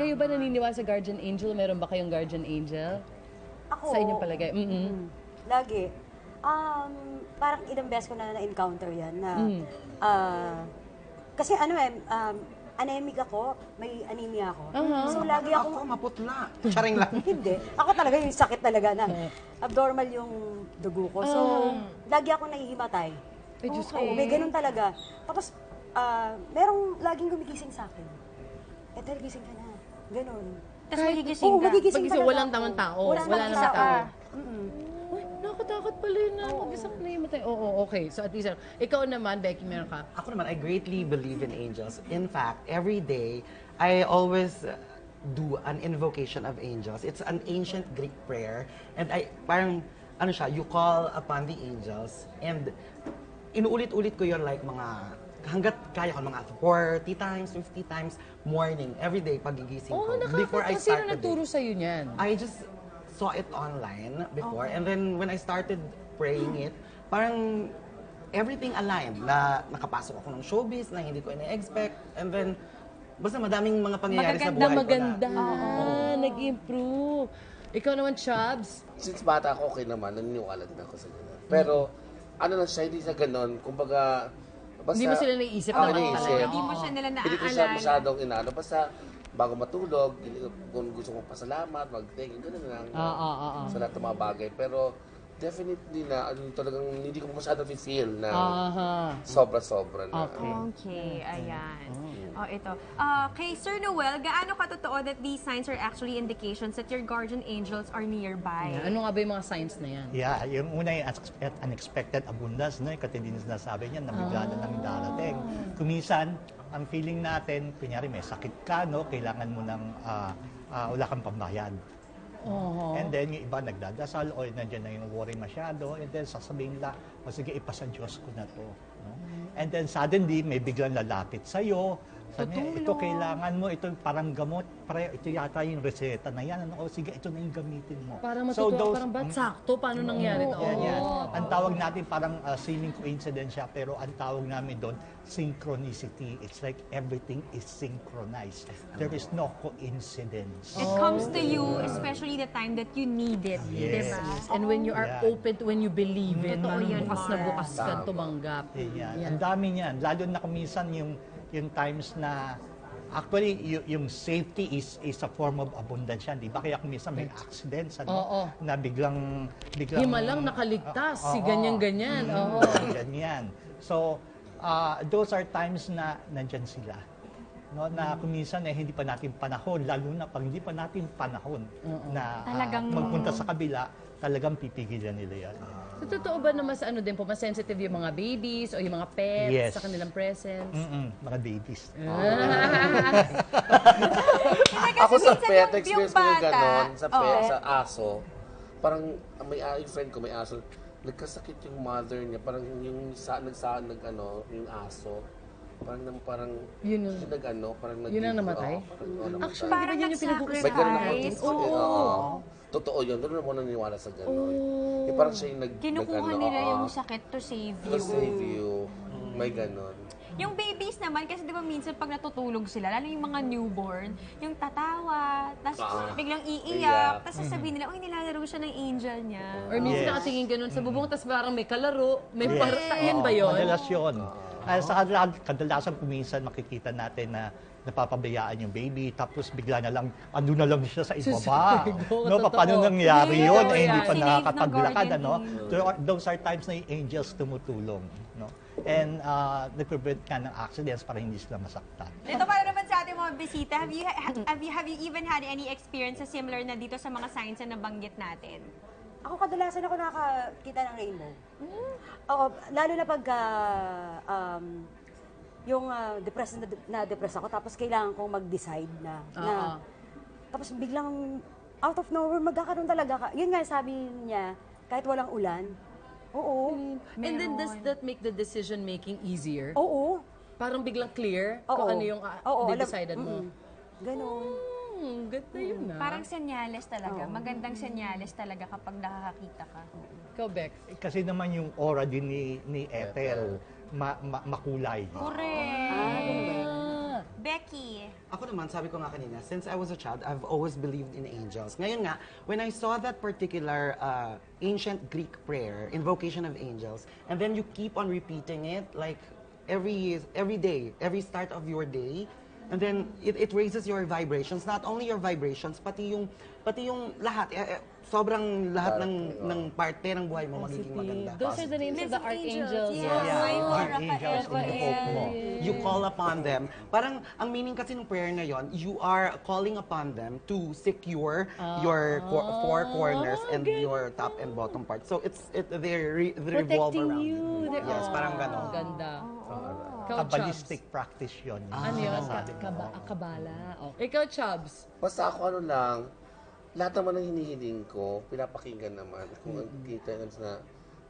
kayo ba naniniwala sa guardian angel? Meron ba kayong guardian angel? Ako, Sa inyong palagay? lagi. Parang ilang beses ko na-encounter yan na, kasi anemic ako, may anemia ako. So lagi Ako maputla. Charing lang. Hindi. Ako talaga yung sakit talaga na abnormal yung dugo ko. So, lagi ako nahihimatay. Ay, Diyos ko. Oo, may ganun talaga. Tapos, merong laging gumigising sa akin. Etel, gising ka na. Ganun. Tapos magigising Oo, ka. magigising Pag-isip, talaga walang ako. tamang tao. Wala Wala namang namang tao. Mm-mm. Uy, nakatakot pala yun na mag-isang na yung matay. Oo, okay. So at least, ikaw naman, Becky, meron ka? Ako naman, I greatly believe in angels. In fact, every day, I always do an invocation of angels. It's an ancient Greek prayer. And parang, ano siya, you call upon the angels. And inuulit-ulit ko yun like hanggat kaya ko, mga 40 times, 50 times, morning, every day, pagigising ko. Before I Sino start the nagturo day. sa'yo niyan? I just saw it online before. And then when I started praying it, parang everything aligned. Na nakapasok ako ng showbiz na hindi ko ina-expect. And then, basta madaming mga pangyayari sa buhay ko Maganda. Nag-improve. Ikaw naman, Chubbs. Since bata ako, okay naman, naniniwala din ako sa gano'n. Pero, ano lang siya, hindi sa gano'n. Kumbaga, basta... Hindi mo sila naiisip Ako naman naiisip. talaga. Hindi mo siya nila Hindi ko siya naaalala. masyadong inaano. Basta, bago matulog, kung gusto kong pasalamat, mag-thank you, gano'n lang. Sa lahat ng mga bagay. Pero, definitely na, talagang hindi ko masyadong feel na sobra-sobra na. Okay, ayan. Ito. Kay Sir Noel, gaano katotoo that these signs are actually indications that your guardian angels are nearby? Ano nga ba yung mga signs na yan? Yeah, yung una yung unexpected abundance, no? Yung katindi na sinasabi niya, na bigla na lang darating. Kuminsan, ang feeling natin, kunyari may sakit ka, no? Kailangan mo ng, wala kang pambayad. And then, yung iba nagdadasal o nandiyan na yung worry masyado, and then sasabihin nila, o sige, ipasa Diyos ko na to. No? And then suddenly, may biglang lalapit sa'yo, sabi niya, ito kailangan mo, ito parang gamot, ito yata yung reseta na yan, o sige, ito na yung gamitin mo. Parang matutuwa, parang ba't sakto? Paano nangyari ito? Yan. Ang tawag natin parang seeming coincidence siya, pero ang tawag namin doon, synchronicity. It's like everything is synchronized. There is no coincidence. It comes to you, especially the time that you need it. Yes. Diba? And when you are open to, when you believe it, Totoo parang yan, bukas na Mars. bukas ka tumanggap. Yan. Ang dami niyan. Lalo na kuminsan yung times na actually yung safety is a form of abundance yan, di ba? Kaya kuminsan may accidents na biglang Himalang nakaligtas, si ganyan-ganyan. Ganyan. So, those are times na nandyan sila. No, na kuminsan hindi pa natin panahon, lalo na pag hindi pa natin panahon na magpunta sa kabila, talagang pipigilan nila yan. So, totoo ba na mas mas sensitive yung mga babies o yung mga pets sa kanilang presence? Mga babies. Ako sa pet, experience ko yung gano'n, sa pet, sa aso. Parang, yung friend ko may aso, nagkasakit yung mother niya, parang yung yung aso. Parang yun ang namatay? Actually, Parang yun yung pinag-uusapan may ganun natin. ako. Totoo yun. Doon mo naniniwala sa gano'n. Parang siya yung Kinukuha nila yung sakit to save you. To save you. May gano'n. Yung babies naman, kasi di ba minsan pag natutulog sila, lalo yung mga newborn, yung tatawa, tapos biglang iiyak, tapos sasabihin nila, uy, nilalaro siya ng angel niya. Or minsan nakatingin ganun sa bubong, tapos parang may kalaro, may yan ba yun? Madalas yun. Sa kadalasan kuminsan makikita natin na napapabayaan yung baby, tapos bigla na lang, ando na lang siya sa ibaba. No, paano nangyari yun? Hindi pa nakakapaglakad. Those are times na yung angels tumutulong. No? And nag-prevent ka ng accidents para hindi sila masaktan. Ito para naman sa ating mga bisita, have you even had any experiences similar na dito sa mga signs na nabanggit natin? Ako kadalasan ako nakakita ng rainbow. Oo, lalo na pag yung depressed ako, tapos kailangan kong mag-decide na tapos biglang out of nowhere magkakaroon talaga ka. Yun nga sabi niya, kahit walang ulan. Oo. And then does that make the decision making easier? Oo. Parang biglang clear kung ano yung de-decided mo. Ganon. Ganda yun na. Parang senyales talaga. Magandang senyales talaga kapag nakakakita ka. Ikaw, Bex. Kasi naman yung aura din ni Ethel, makulay. Correct. Becky. ako naman, sabi ko nga kanina, since I was a child, I've always believed in angels. Ngayon nga, when I saw that particular ancient Greek prayer, invocation of angels, and then you keep on repeating it, like every day, every start of your day, and then it raises your vibrations. Not only your vibrations, pati yung lahat. Sobrang lahat ng parte ng buhay mo magiging maganda. Those are the names of the archangels. Yes. Archangels in the hope mo. You call upon them. Parang ang meaning kasi ng prayer na yon, you are calling upon them to secure your four corners and your top and bottom part. So they revolve Protecting around you. Yes, parang ganon. Ganda. Ikaw, Kabbalistic practice yun. Ano yun? sinasabi mo. Kabala. Okay. Ikaw, Chubbs. Basta ako ano lang, lahat naman ng hinihiling ko, pinapakinggan naman. Kung kita na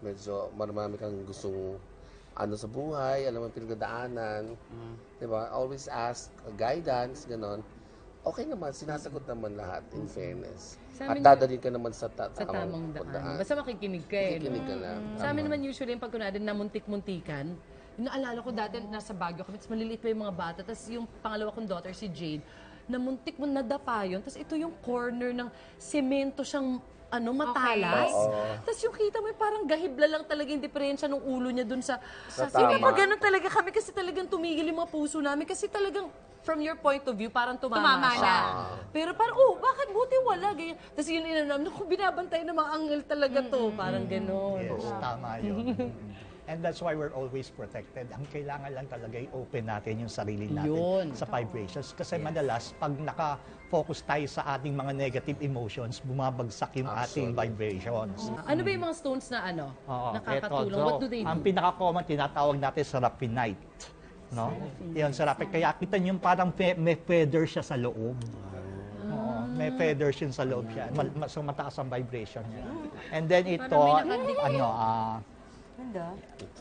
medyo marami kang gustong ano sa buhay, alam mo pinagdadaanan, di ba? Always ask guidance, ganon. Okay naman, sinasagot naman lahat in fairness. Sa amin, At dadalhin ka naman sa sa tamang daan. daan. Basta makikinig ka eh. Makikinig ka lang. Sa amin naman usually, yung pag kunwari namuntik-muntikan, yung naalala ko dati, nasa Baguio kami, tapos maliliit pa yung mga bata, tapos yung pangalawa kong daughter, si Jade, namuntik mo nadapa yun, tapos ito yung corner ng semento siyang matalas. Tapos yung kita mo, parang gahibla lang talaga yung diferensya ng ulo niya dun sa hindi pa ganun talaga kami kasi talagang tumigil yung mga puso namin kasi talagang from your point of view, parang tumama siya. Pero parang, bakit buti wala? Ganyan. Tapos yun inanam, kung binabantay ng mga anghel talaga to. Parang gano'n. Yes, tama yun. And that's why we're always protected. Ang kailangan lang talaga i-open natin yung sarili natin sa vibrations. Kasi madalas, pag naka-focus tayo sa ating mga negative emotions, bumabagsak yung ating vibrations. Ano ba yung mga stones na nakakatulong? Eto, What do they do? Ang pinaka-common, tinatawag natin seraphonite. No? Yan, seraphonite. Kaya kita nyo parang may feather siya sa loob. Oo, may feathers yun sa loob siya. So mataas ang vibration niya. And then ito,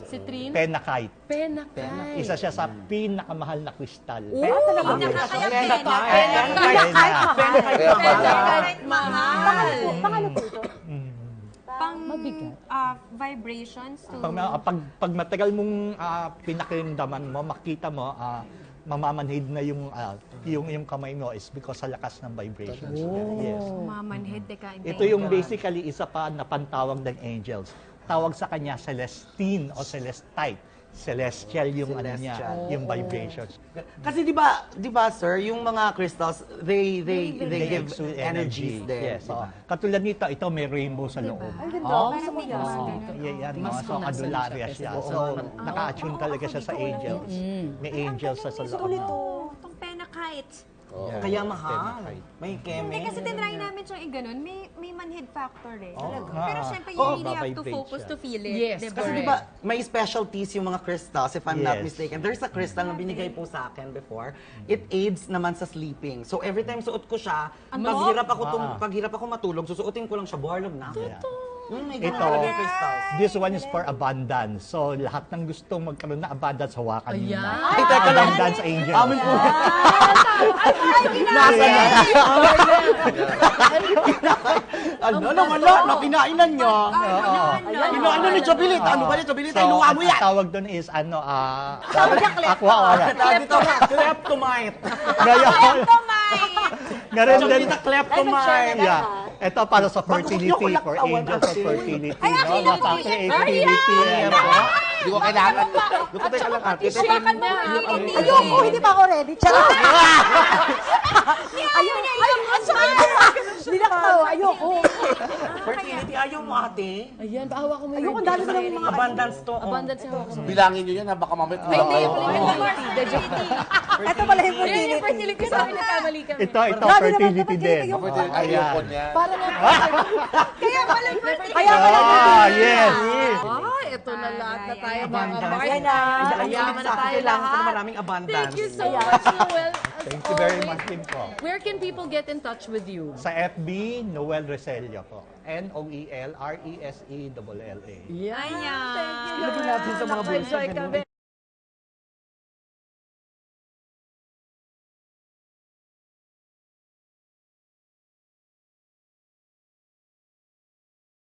Citrine? Penakite. Penakite. Isa siya sa pinakamahal na kristal. Penakite mahal. Pangano po ito? Pang vibrations to... Pag matagal mong pinakiramdaman mo, makita mo, mamamanhid na yung kamay mo is because sa lakas ng vibrations. Yes. Mamanhid, teka. Ito yung basically isa pa na pantawag ng angels. Tawag sa kanya Celestine o Celestite. Celestial yung yung vibrations. Kasi di ba sir, yung mga crystals, they give energies there. Yes. Katulad nito, ito may rainbow sa loob. Ay, ganda. Gusto ko yan. Yan, Mas so kung nasa adularia siya, siya. kasi So, naka-attune talaga siya sa angels. May angels sa loob. Itong Penakite. Kaya mahal. May keme. Hindi kasi tinry namin siyang i-ganon, may manhid factor eh. Oo. Pero syempre, you really have to Babibrate focus siya. to feel it. Yes, diba? Kasi di ba, may specialties yung mga crystals, if I'm not Yes. mistaken. There's a crystal na binigay po sa akin before. It aids naman sa sleeping. So every time suot ko siya, paghirap ako matulog, susuotin ko lang siya, buharlog na ako. May ganun Ito, talaga yung crystals. this one is for abundance. So, lahat ng gustong magkaroon na abundance, hawakan nyo na. Ayan. Ay, teka lang. Abundance angel. Amin po. Nasa na. Wala, napinainan niya. Inaano ni Chobilit? Ano ba niya, Chobilit? Ay, luwa mo yan! Ang tawag doon is, aqua aura. Dito nga, kleptomite. Ngayon, ngayon din, Chobilit na kleptomite. yeah. Ito para sa fertility, for angels of fertility. No? Sa creativity. Yan po. Hindi ko kailangan. Teka lang, ate. Ayoko, hindi pa ako ready. Charot! Nilakaw, ayoko. Fertility, ayaw mo, ate. Ayan, bahawa ko mo yun. Ayoko, dali ko lang yung mga Abundance to. Abundance yung hawak mo. Bilangin nyo yan, baka mamaya Ay, hindi. Ito pala yung Yan yung fertility. fertility. Sabi na kamali kami. Ito, Grabe naman, fertility dapat din. ganito yung- ayoko niya. Para nga. Kaya pala yung fertility. Yes. Ito na lahat na tayo mga Abundance. Mars. Yan na. Mayaman na tayo Kailangan ko na lahat. maraming abundance. Thank you so much, Noel. As Thank you very always. much din po. Where can people get in touch with you? Sa FB, Noel Resello po. Noel Resella. Yan. Ayan. Thank you. Ilagay natin sa mga bulsa, Naka-enjoy ganun. kami.